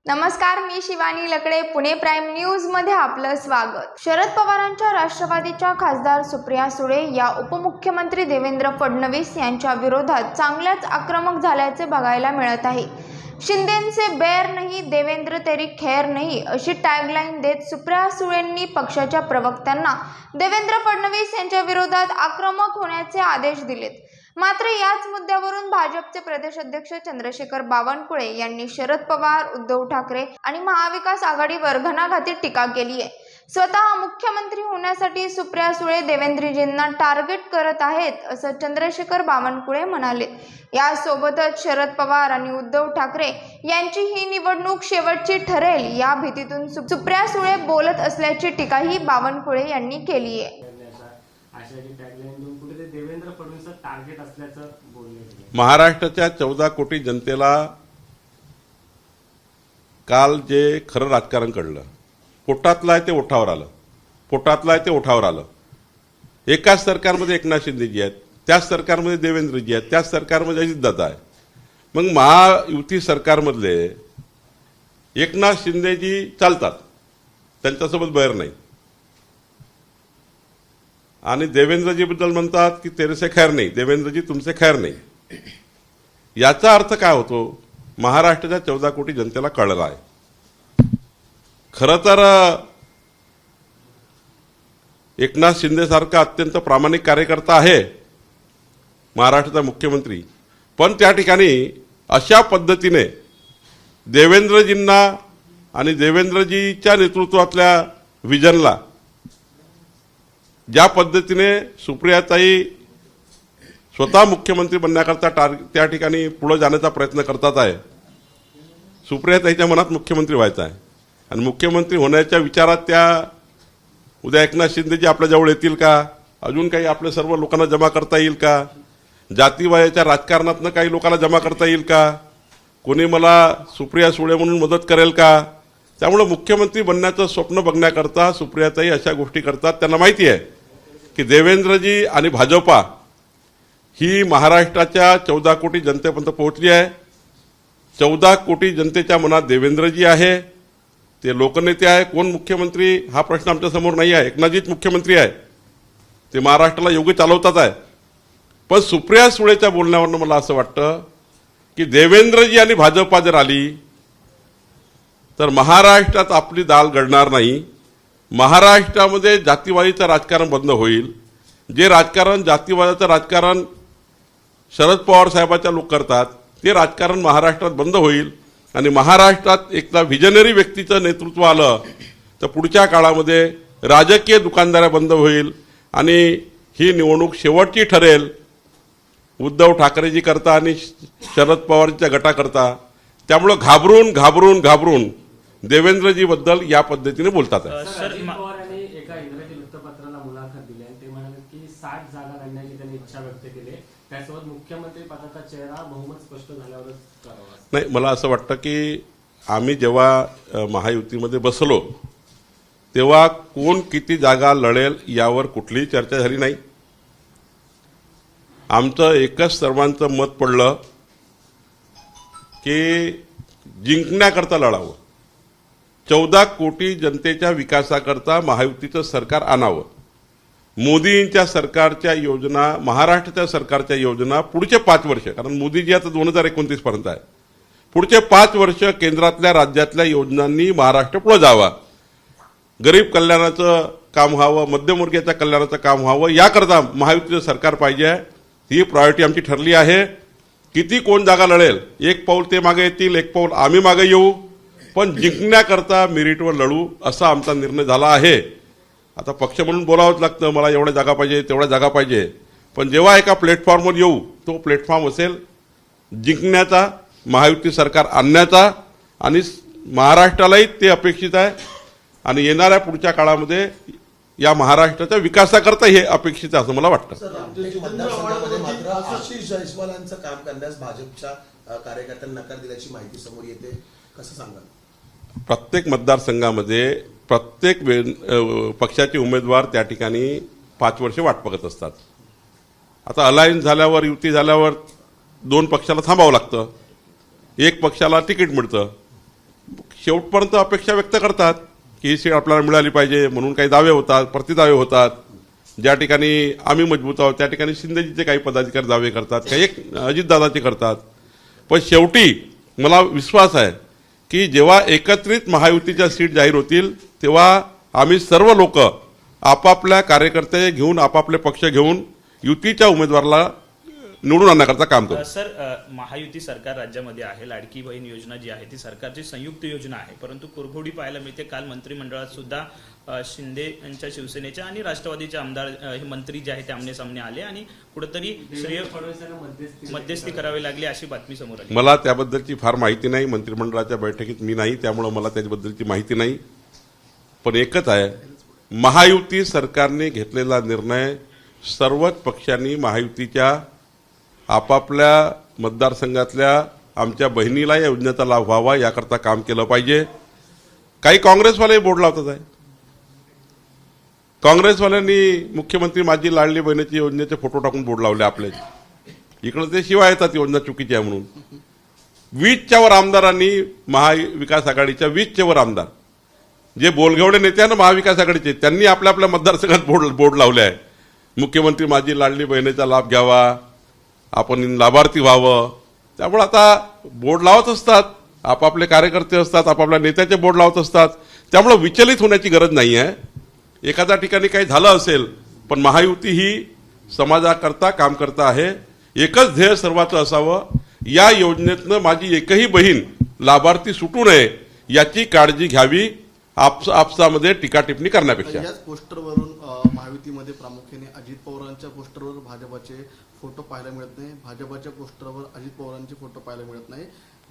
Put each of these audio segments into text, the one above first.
नमस्कार, मी शिवानी लकडे. Pune prime news मध्ये आपलं स्वागत. शरद पवारांच्या राष्ट्रवादीच्या खासदार सुप्रिया सुळे या उपमुख्यमंत्री देवेंद्र फडणवीस यांच्या विरोधात चांगल्याच आक्रमक झाल्याचे बघायला मिळत आहे. शिंदेंचे बैर नहीं, देवेंद्र तेरी खैर नहीं अशी टॅगलाईन देत सुप्रिया सुळेंनी पक्षाच्या प्रवक्त्यांना देवेंद्र फडणवीस यांच्या विरोधात आक्रमक होण्याचे आदेश दिलेत. मात्र याच मुद्द्यावरून भाजपचे प्रदेशाध्यक्ष चंद्रशेखर बावनकुळे यांनी शरद पवार, उद्धव ठाकरे आणि महाविकास आघाडीवर घणाघाती टीका केली आहे. स्वतः मुख्यमंत्री होण्यासाठी सुप्रिया सुळे देवेंद्रजींना टार्गेट करत आहेत असं चंद्रशेखर बावनकुळे म्हणाले. यासोबतच शरद पवार आणि उद्धव ठाकरे यांची ही निवडणूक शेवटची ठरेल या भीतीतून सुप्रिया सुळे बोलत असल्याची टीकाही बावनकुळे यांनी केली आहे. महाराष्ट्राच्या 14 कोटी जनतेला काल जे खरं राजकारण कळलं, पोटातलं आहे ते ओठावर आलं, पोटातलं आहे ते ओठावर आलं. एकाच सरकारमध्ये एकनाथ शिंदेजी आहेत, त्याच सरकारमध्ये देवेंद्रजी आहेत, त्याच सरकारमध्ये अजितदादा आहे. मग महायुती सरकारमधले एकनाथ शिंदेजी चालतात, त्यांच्यासोबत बैर नाही. आणि देवेंद्रजीबद्दल म्हणतात की तेरेसे खैर नाही, देवेंद्रजी तुमचे खैर नाही. याचा अर्थ काय होतो? महाराष्ट्राच्या 14 कोटी जनतेला कळलं आहे. खरं तर एकनाथ शिंदेसारखा अत्यंत प्रामाणिक कार्यकर्ता आहे महाराष्ट्राचा मुख्यमंत्री, पण त्या ठिकाणी अशा पद्धतीने देवेंद्रजींना आणि देवेंद्रजीच्या नेतृत्वातल्या विजनला ज्या पद्धतीने सुप्रियाताई स्वतः मुख्यमंत्री बनण्याकरता त्या ठिकाणी पुढे जाण्याचा प्रयत्न करतात आहे. सुप्रियाताईच्या मनात मुख्यमंत्री व्हायचं आहे आणि मुख्यमंत्री होण्याच्या विचारात त्या उद्या एकनाथ शिंदेजी आपल्याजवळ येतील का? अजून काही आपल्या सर्व लोकांना जमा करता येईल का? जातीवायाच्या राजकारणातनं काही लोकांना जमा करता येईल का? कोणी मला सुप्रिया सुळे म्हणून मदत करेल का? त्यामुळे मुख्यमंत्री बनण्याचं स्वप्न बघण्याकरता सुप्रियाताई अशा गोष्टी करतात. त्यांना माहिती आहे की देवेंद्रजी आणि भाजपा ही महाराष्ट्राच्या 14 कोटी जनतेपर्यंत पोहोचली आहे. 14 कोटी जनतेच्या मनात देवेंद्रजी आहे, ते लोकनेते आहे. कोण मुख्यमंत्री हा प्रश्न आमच्यासमोर नाही आहे. एकनाथजीच मुख्यमंत्री आहे, ते महाराष्ट्राला योग्य चालवतात आहे. पण सुप्रिया सुळेच्या बोलण्यावरनं मला असं वाटतं की देवेंद्रजी आणि भाजपा जर आली तर महाराष्ट्रात आपली दाल गळणार नाही. महाराष्ट्रामध्ये जातीवादीचं राजकारण बंद होईल. जे राजकारण जातीवादाचं राजकारण शरद पवार साहेबाच्या लोक करतात ते राजकारण महाराष्ट्रात बंद होईल आणि महाराष्ट्रात एकदा व्हिजनरी व्यक्तीचं नेतृत्व आलं तर पुढच्या काळामध्ये राजकीय दुकानदाऱ्या बंद होईल आणि ही निवडणूक शेवटची ठरेल उद्धव ठाकरेजी करता आणि शरद पवारच्या गटाकरता. त्यामुळे घाबरून घाबरून घाबरून देवेंद्रजी बद्दल या पद्धतीने बोलतात. पवार यांनी एका इंग्रजी वृत्तपत्राला मुलाखत दिली आणि ते म्हणाले की 60 जागा लढण्याची त्यांनी इच्छा व्यक्त केली. त्यासोबत मुख्यमंत्री पदाचा चेहरा बहुमत स्पष्ट झाल्यावरच करावा. नाही, मला असं वाटतं की आम्ही जेव्हा महायुतीमध्ये बसलो तेव्हा कोण किती जागा लढेल यावर कुठलीही चर्चा झाली नाही. आमचं एकच सर्वांचं मत पडलं की जिंकण्याकरता लढावं, 14 कोटी जनतेच्या विकासाकरता महायुतीचं सरकार आणावं. मोदींच्या सरकारच्या योजना, महाराष्ट्राच्या सरकारच्या योजना पुढचे 5 वर्ष, कारण मोदीजी आता 2029 पर्यंत आहे, पुढचे 5 वर्ष केंद्रातल्या राज्यातल्या योजनांनी महाराष्ट्र पुढे जावा. गरीब कल्याणाचं काम व्हावं, मध्यमवर्गीयाच्या कल्याणाचं काम व्हावं, याकरता महायुतीचं सरकार पाहिजे आहे. ही प्रायोरिटी आमची ठरली आहे. किती कोण जागा लढेल, एक पाऊल ते मागे येतील, एक पाऊल आम्ही मागे येऊ, पण जिंकण्याकरता मेरिटवर लढू असा आमचा निर्णय झाला आहे. आता पक्ष म्हणून बोलावंच लागतं, मला एवढ्या जागा पाहिजे, तेवढ्या जागा पाहिजे. पण जेव्हा एका प्लॅटफॉर्मवर येऊ तो प्लॅटफॉर्म असेल जिंकण्याचा, महायुती सरकार आणण्याचा, आणि महाराष्ट्रालाही ते अपेक्षित आहे आणि येणाऱ्या पुढच्या काळामध्ये या महाराष्ट्राच्या विकासाकरता हे अपेक्षित आहे असं मला वाटतं. जयस्वालांचं काम करण्यास भाजपच्या कार्यकर्त्यांना नकार दिल्याची माहिती समोर येते, कसं सांगाल? प्रत्येक मतदारसंघामध्ये प्रत्येक पक्षाचे उमेदवार त्या ठिकाणी 5 वर्ष वाट बघत असतात. आता अलायन्स झाल्यावर, युती झाल्यावर 2 पक्षाला थांबावं लागतं, 1 पक्षाला तिकीट मिळतं. शेवटपर्यंत अपेक्षा व्यक्त करतात की ही सीट आपल्याला मिळाली पाहिजे म्हणून काही दावे होतात, प्रतिदावे होतात. ज्या ठिकाणी आम्ही मजबूत आहोत त्या ठिकाणी शिंदेजीचे काही पदाधिकारी दावे करतात, काही एक अजितदादाचे करतात. पण शेवटी मला विश्वास आहे की जेव्हा एकत्रित महायुतीच्या सीट जाहीर होतील तेव्हा आम्ही सर्व लोक आपापल्या कार्यकर्ते घेऊन, आपापले पक्ष घेऊन युतीच्या उमेदवाराला निवडून आणण्याकरता काम करू. सर, महायुती सरकार राज्यामध्ये आहे. लाडकी बहीण योजना जी आहे ती सरकारची संयुक्त योजना आहे, परंतु कुरघोडी पाहायला मिळते. काल मंत्रिमंडळात सुद्धा शिंदे यांच्या शिवसेनेच्या आणि राष्ट्रवादीचे आमदार हे मंत्री जे आहेत ते आमने सामने आले आणि कुठेतरी श्रेय फडणवीसांना मध्यस्थी करावी लागली अशी बातमी समोर आली. मला त्याबद्दलची फार माहिती नाही, मंत्रिमंडळाच्या बैठकीत मी नाही, त्यामुळं मला त्याच्याबद्दलची माहिती नाही. पण एकच आहे, महायुती सरकारने घेतलेला निर्णय सर्वच पक्षांनी महायुतीच्या आपापल्या मतदारसंघातल्या आमच्या बहिणीला या योजनेचा लाभ व्हावा याकरता काम केलं पाहिजे. काही काँग्रेसवाले बोर्ड लावतात आहे. काँग्रेसवाल्यांनी मुख्यमंत्री माझी लाडली बहिणीची योजनेचे फोटो टाकून बोर्ड लावले आपले. इकडे ते शिवाय येतात योजना चुकीची आहे म्हणून. 20च्या वर आमदारांनी महाविकास आघाडीच्या 20च्या वर आमदार जे बोलगेवडे नेते ना महाविकास आघाडीचे त्यांनी आपल्या आपल्या मतदारसंघात बोर्ड लावले आहे. मुख्यमंत्री माझी लाडली बहिणीचा लाभ घ्यावा, आपण लाभार्थी व्हावं. त्यामुळे आता बोर्ड लावत असतात, आपापले कार्यकर्ते असतात, आपापल्या नेत्याचे बोर्ड लावत असतात. त्यामुळे विचलित होण्याची गरज नाही आहे. एखाद्या ठिकाणी काही झालं असेल पण महायुती ही समाजाकरता काम करता आहे. एकच ध्येय सर्वांचं असावं, या योजनेतनं माझी एकही बहीण लाभार्थी सुटू नये याची काळजी घ्यावी आपसामध्ये टीका टिप्पणी करण्यापेक्षा. याच पोस्टरवरून महायुतीमध्ये प्रामुख्याने अजित पवारांच्या पोस्टरवर भाजपाचे फोटो पाहायला मिळत नाही, भाजपाच्या पोस्टरवर अजित पवारांचे फोटो पाहायला मिळत नाही.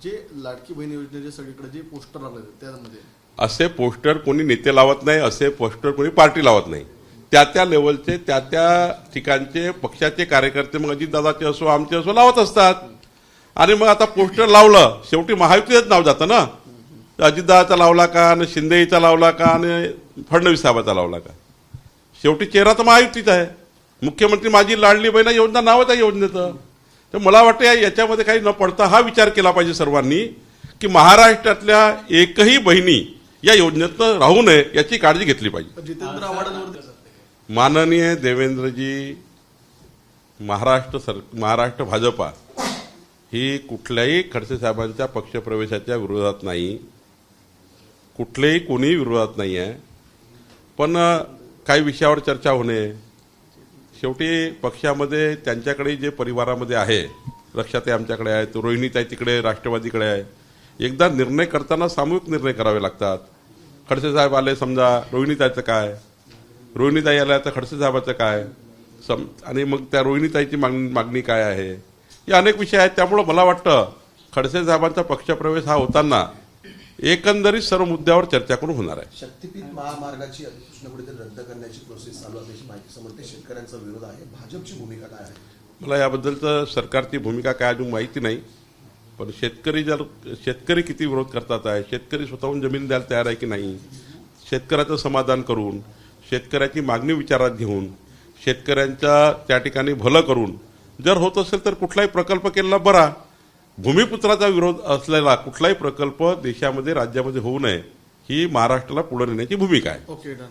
जे लाडकी बहीण योजनेचे सगळीकडे जे पोस्टर आले त्यामध्ये असे पोस्टर कोणी नेते लावत नाही, असे पोस्टर कोणी पार्टी लावत नाही. त्या लेवलचे त्या ठिकाणचे पक्षाचे कार्यकर्ते मग अजितदादाचे असो आमचे असो लावत असतात. आणि मग आता पोस्टर लावलं शेवटी महायुतीचंच नाव जातं ना. अजितदादाचा लावला का आणि शिंदेचा लावला का आणि फडणवीस साहेबाचा लावला का, शेवटी चेहरा तर महायुतीचा आहे. मुख्यमंत्री माझी लाडली बहीण योजना नावच आहे योजनेचं. तर मला वाटतं याच्यामध्ये काही न पडता हा विचार केला पाहिजे सर्वांनी की महाराष्ट्रातल्या एकही बहिणी या योजनेतनं राहू नये याची काळजी घेतली पाहिजे. जितेंद्र आव्हाडांवर माननीय देवेंद्रजी, महाराष्ट्र भाजपा ही कुठल्याही खडसे साहेबांच्या पक्षप्रवेशाच्या विरोधात नाही, कुठलेही कोणी विरोधात नाही आहे. पण काही विषयावर चर्चा होणे, शेवटी पक्षामध्ये त्यांच्याकडे जे परिवारामध्ये आहे, रक्षाताई आमच्याकडे आहे, तो रोहिणीताई तिकडे राष्ट्रवादीकडे आहे. एकदा निर्णय करताना सामूहिक निर्णय करावे लागतात. खडसे साहेब आले समजा, रोहिणीताईचं काय, रोहिणीताई आल्या तर खडसे साहेबाचं काय, आणि मग त्या रोहिणीताईची मागणी काय आहे, हे अनेक विषय आहेत. त्यामुळं मला वाटतं खडसे साहेबांचा पक्षप्रवेश हा होताना एकंदरीत सर्व मुद्द्यावर चर्चा करून होणार आहे. शक्तीपीठ महामार्गाची अधिसूचना कुठेतरी रद्द करण्याची प्रोसेस चालू असल्याची माहिती समोर शेतकऱ्यांचा विरोध आहे. भाजपची भूमिका काय आहे? मला याबद्दलचं सरकारची भूमिका काय अजून माहिती नाही. पण शेतकरी किती विरोध करतात आहे, शेतकरी स्वतःहून जमीन द्यायला तयार आहे की नाही, शेतकऱ्याचं समाधान करून, शेतकऱ्याची मागणी विचारात घेऊन, शेतकऱ्यांच्या त्या ठिकाणी भलं करून जर होत असेल तर कुठलाही प्रकल्प केलेला बरा. भूमिपुत्राचा विरोध असलेला कुठलाही प्रकल्प देशामध्ये राज्यामध्ये होऊ नये ही महाराष्ट्राला पुढे नेण्याची भूमिका आहे. Okay done.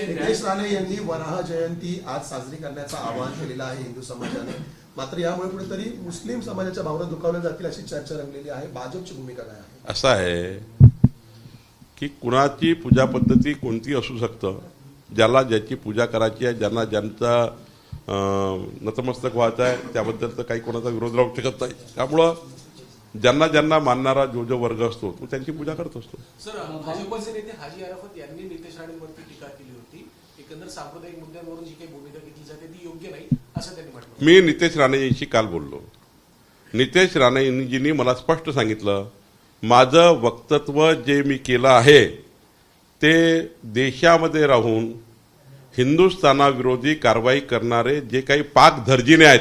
नितेश राणे यांनी वराह जयंती आज साजरी करण्याचं आवाहन केलेलं आहे हिंदू समाजाने. मात्र यामुळे कुठेतरी मुस्लिम समाजाच्या भावना दुखावल्या जातील अशी चर्चा रंगलेली आहे. भाजपची भूमिका काय आहे? असं आहे की कुणाची पूजा पद्धती कोणती असू शकतं, ज्याला ज्याची पूजा करायची आहे, ज्यांचा नतमस्तक व्हायचं आहे त्याबद्दल तर काही कोणाचा विरोध राहू शकत नाही. त्यामुळं ज्यांना मानणारा जो वर्ग असतो तो त्यांची पूजा करत असतो. सर, भाजपचे नेते हाजी अराफत यांनी नितेश राणेंवरती टीका केली होती. एकंदर सांप्रदायिक मुद्द्यांवरून जी काही भूमिका घेतली जाते ती योग्य नाही असं त्यांनी म्हटलं. मी नितेश राणेंशी काल बोललो. नितेश राणेंजींनी मला स्पष्ट सांगितलं, माझं वक्तव्य जे मी केलं आहे ते देशामध्ये राहून हिंदुस्थानाविरोधी कारवाई करणारे जे काही पाकधर्जिणे आहेत,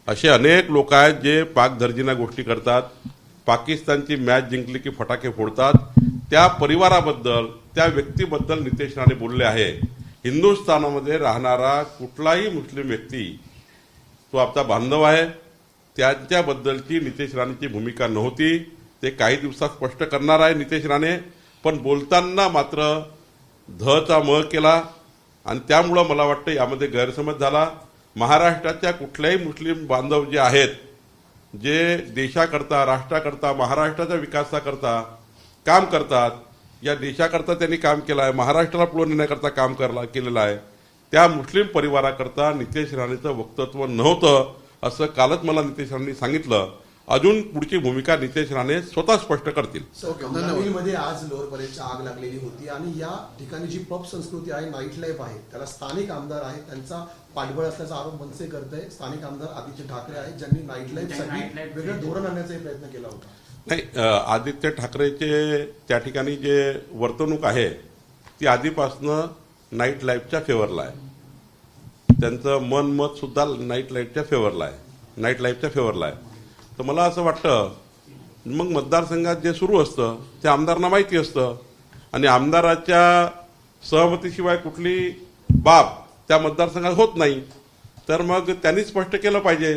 असे अनेक लोक आहेत जे पाकधर्जिना गोष्टी करतात, पाकिस्तानची मॅच जिंकली की फटाके फोडतात. त्या परिवाराबद्दल, त्या व्यक्तीबद्दल नितेश राणे बोलले आहे. हिंदुस्थानामध्ये राहणारा कुठलाही मुस्लिम व्यक्ती तो आपला बांधव आहे, त्यांच्याबद्दलची नितेश राणेची भूमिका नव्हती. ते काही दिवसात स्पष्ट करणार आहे नितेश राणे. पण बोलताना मात्र धचा म केला आणि त्यामुळं मला वाटतं यामध्ये गैरसमज झाला. महाराष्ट्राच्या कुठल्याही मुस्लिम बांधव जे आहेत, जे देशाकरता, राष्ट्राकरता, महाराष्ट्राच्या विकासाकरता काम करतात, या देशाकरता त्यांनी काम केलं आहे, महाराष्ट्राला पुढे नेण्याकरता काम केलेलं आहे, त्या मुस्लिम परिवाराकरता नितेश राणेचं वक्तव्य नव्हतं असं कालच मला नितेश राणेंनी सांगितलं. अजून पुढची भूमिका नितेश राणे स्वतः स्पष्ट करतील. मध्ये आज लोअर परेलची आग लागलेली होती आणि या ठिकाणी जी पब संस्कृती आहे, नाईट लाईफ आहे, त्याला स्थानिक आमदार आहेत, त्यांचा पाठबळ असल्याचा आरोप मनसे करत आहे. स्थानिक आमदार आदित्य ठाकरे आहेत, ज्यांनी नाईट लाईफसाठी वेगळं धोरण आणण्याचाही प्रयत्न केला होता. नाही, आदित्य ठाकरेचे त्या ठिकाणी जे वर्तणूक आहे ती आधीपासनं नाईट लाईफच्या फेवरला आहे. त्यांचं मत सुद्धा नाईट लाईफच्या फेवरला आहे. तर मला असं वाटतं मग मतदारसंघात जे सुरू असतं ते आमदारांना माहिती असतं आणि आमदाराच्या सहमतीशिवाय कुठली बाब त्या मतदारसंघात होत नाही. तर मग त्यांनी स्पष्ट केलं पाहिजे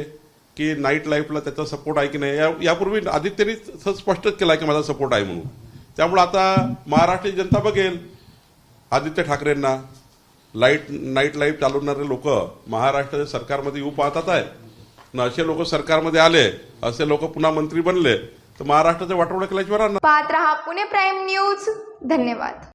की नाईट लाईफला त्याचा सपोर्ट आहे की नाही. यापूर्वी आदित्यनी स्पष्टच केला की माझा सपोर्ट आहे म्हणून. त्यामुळे आता महाराष्ट्राची जनता बघेल आदित्य ठाकरेंना. नाईट लाईफ चालवणारे लोक महाराष्ट्राच्या सरकारमध्ये येऊ पाहतात आहेत ना. असे लोक सरकारमध्ये आले, असे लोक पुन्हा मंत्री बनले तर महाराष्ट्राचं वाटोळं केल्याशिवाय राहणार. पाहत रहा पुणे प्राईम न्यूज. धन्यवाद.